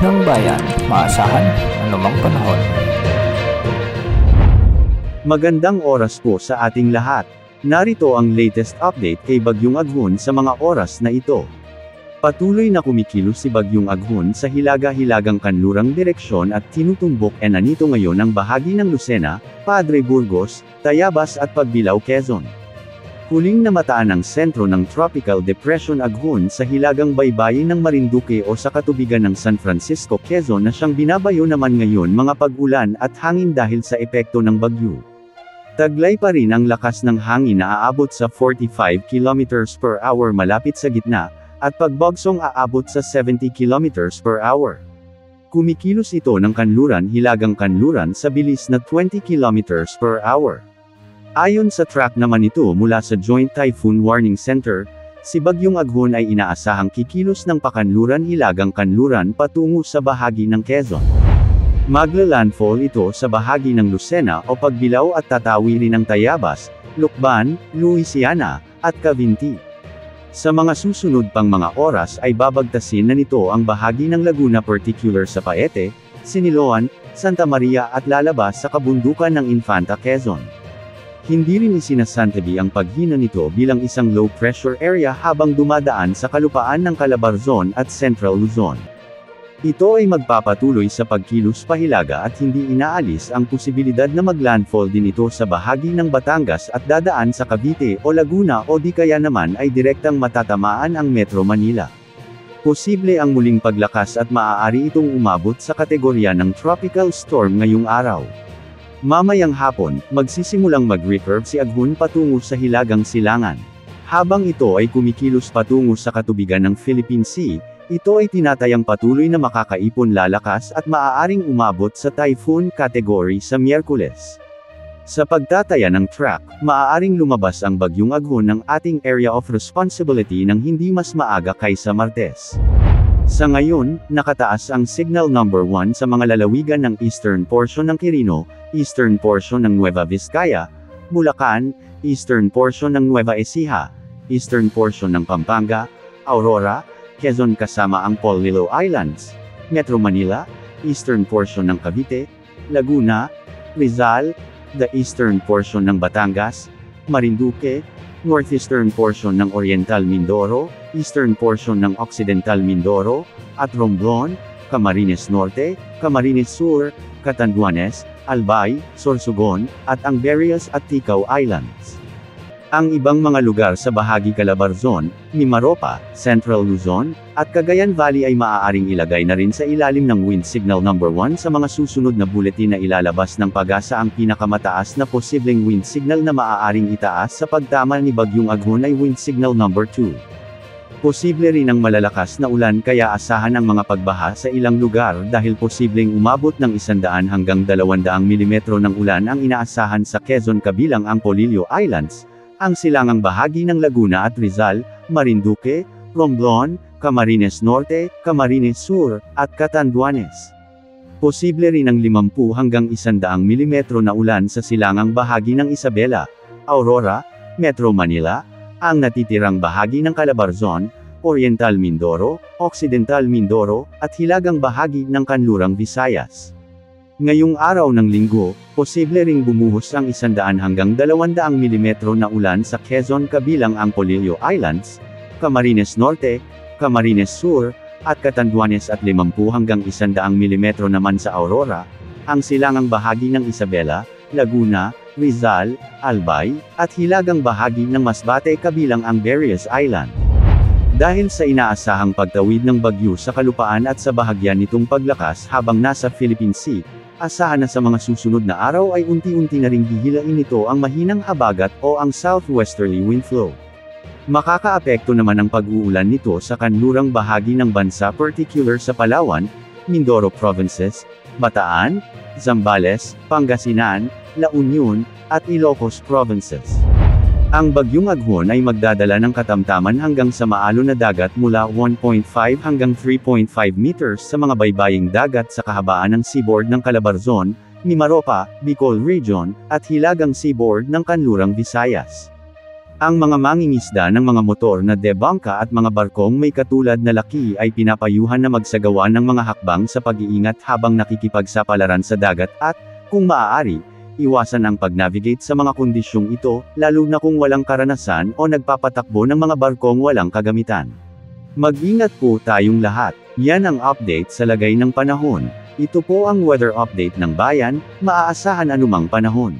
ng bayan, maasahan anumang panahon. Magandang oras po sa ating lahat. Narito ang latest update kay Bagyong Aghon sa mga oras na ito. Patuloy na kumikilos si Bagyong Aghon sa hilaga-hilagang kanlurang direksyon at tinutumbok nito ngayon ang bahagi ng Lucena, Padre Burgos, Tayabas at Pagbilao, Quezon. Huling namataan ang sentro ng Tropical Depression Aghon sa hilagang baybayin ng Marinduque o sa katubigan ng San Francisco, Quezon na siyang binabayo naman ngayon mga pag-ulan at hangin dahil sa epekto ng bagyo. Taglay pa rin ang lakas ng hangin na aabot sa 45 km/h malapit sa gitna, at pagbagsong aabot sa 70 km/h. Kumikilos ito ng kanluran-hilagang kanluran sa bilis na 20 km/h. Ayon sa track naman ito mula sa Joint Typhoon Warning Center, si Bagyong Aghon ay inaasahang kikilos ng pakanluran-hilagang kanluran patungo sa bahagi ng Quezon. Magla-landfall ito sa bahagi ng Lucena o Pagbilao at tatawirin ng Tayabas, Lucban, Louisiana, at Cavinti. Sa mga susunod pang mga oras ay babagtasin na nito ang bahagi ng Laguna particular sa Paete, Siniloan, Santa Maria at lalabas sa kabundukan ng Infanta, Quezon. Hindi rin isinasantabi ang paghina nito bilang isang low-pressure area habang dumadaan sa kalupaan ng Calabarzon at Central Luzon. Ito ay magpapatuloy sa pagkilos pahilaga at hindi inaalis ang posibilidad na maglandfall din ito sa bahagi ng Batangas at dadaan sa Cavite o Laguna o di kaya naman ay direktang matatamaan ang Metro Manila. Posible ang muling paglakas at maaari itong umabot sa kategorya ng tropical storm ngayong araw. Mamayang hapon, magsisimulang mag-recurve si Aghon patungo sa Hilagang Silangan. Habang ito ay kumikilos patungo sa katubigan ng Philippine Sea, ito ay tinatayang patuloy na makakaipon lalakas at maaaring umabot sa typhoon category sa Miyerkules. Sa pagtataya ng track, maaaring lumabas ang Bagyong Aghon ng ating area of responsibility ng hindi mas maaga kaysa Martes. Sa ngayon, nakataas ang signal number 1 sa mga lalawigan ng eastern portion ng Quirino, eastern portion ng Nueva Vizcaya, Bulacan, eastern portion ng Nueva Ecija, eastern portion ng Pampanga, Aurora, Quezon kasama ang Polillo Islands, Metro Manila, eastern portion ng Cavite, Laguna, Rizal, the eastern portion ng Batangas, Marinduque, northeastern portion ng Oriental Mindoro, eastern portion ng Occidental Mindoro, at Romblon, Camarines Norte, Camarines Sur, Catanduanes, Albay, Sorsogon, at ang Berias at Ticao Islands. Ang ibang mga lugar sa bahagi Calabarzon, Mimaropa, Central Luzon, at Cagayan Valley ay maaaring ilagay na rin sa ilalim ng wind signal number 1 sa mga susunod na bulletin na ilalabas ng Pag-asa. Ang pinakamataas na posibleng wind signal na maaaring itaas sa pagtama ni Bagyong Aghon ay wind signal number 2. Posible rin ang malalakas na ulan kaya asahan ang mga pagbaha sa ilang lugar dahil posibleng umabot ng 100 hanggang 200 mm ng ulan ang inaasahan sa Quezon kabilang ang Polillo Islands, ang silangang bahagi ng Laguna at Rizal, Marinduque, Romblon, Camarines Norte, Camarines Sur, at Catanduanes. Posible rin ang 50 hanggang 100 mm na ulan sa silangang bahagi ng Isabela, Aurora, Metro Manila, ang natitirang bahagi ng Calabarzon, Oriental Mindoro, Occidental Mindoro, at hilagang bahagi ng Kanlurang Visayas. Ngayong araw ng Linggo, posible ring bumuhos ang 100 hanggang 200 mm na ulan sa Quezon kabilang ang Polillo Islands, Camarines Norte, Camarines Sur, at Catanduanes at 50 hanggang 100 mm naman sa Aurora, ang silangang bahagi ng Isabela, Laguna, Rizal, Albay, at hilagang bahagi ng Masbate kabilang ang Berias Island. Dahil sa inaasahang pagtawid ng bagyo sa kalupaan at sa bahagyan nitong paglakas habang nasa Philippine Sea, asahan na sa mga susunod na araw ay unti-unti na ring hihilain nito ang mahinang habagat o ang southwesterly wind flow. Makakaapekto naman ang pag-uulan nito sa kanlurang bahagi ng bansa particular sa Palawan, Mindoro Provinces, Bataan, Zambales, Pangasinan, La Union, at Ilocos Provinces. Ang Bagyong Aghon ay magdadala ng katamtaman hanggang sa maalon na dagat mula 1.5 hanggang 3.5 meters sa mga baybaying dagat sa kahabaan ng seaboard ng Calabarzon, Mimaropa, Bicol Region, at hilagang seaboard ng Kanlurang Visayas. Ang mga mangingisda ng mga motor na debangka at mga barkong may katulad na laki ay pinapayuhan na magsagawa ng mga hakbang sa pag-iingat habang nakikipagsapalaran sa dagat at, kung maaari, iwasan ang pag-navigate sa mga kondisyong ito, lalo na kung walang karanasan o nagpapatakbo ng mga barkong walang kagamitan. Mag-ingat po tayong lahat. Yan ang update sa lagay ng panahon. Ito po ang weather update ng bayan, maaasahan anumang panahon.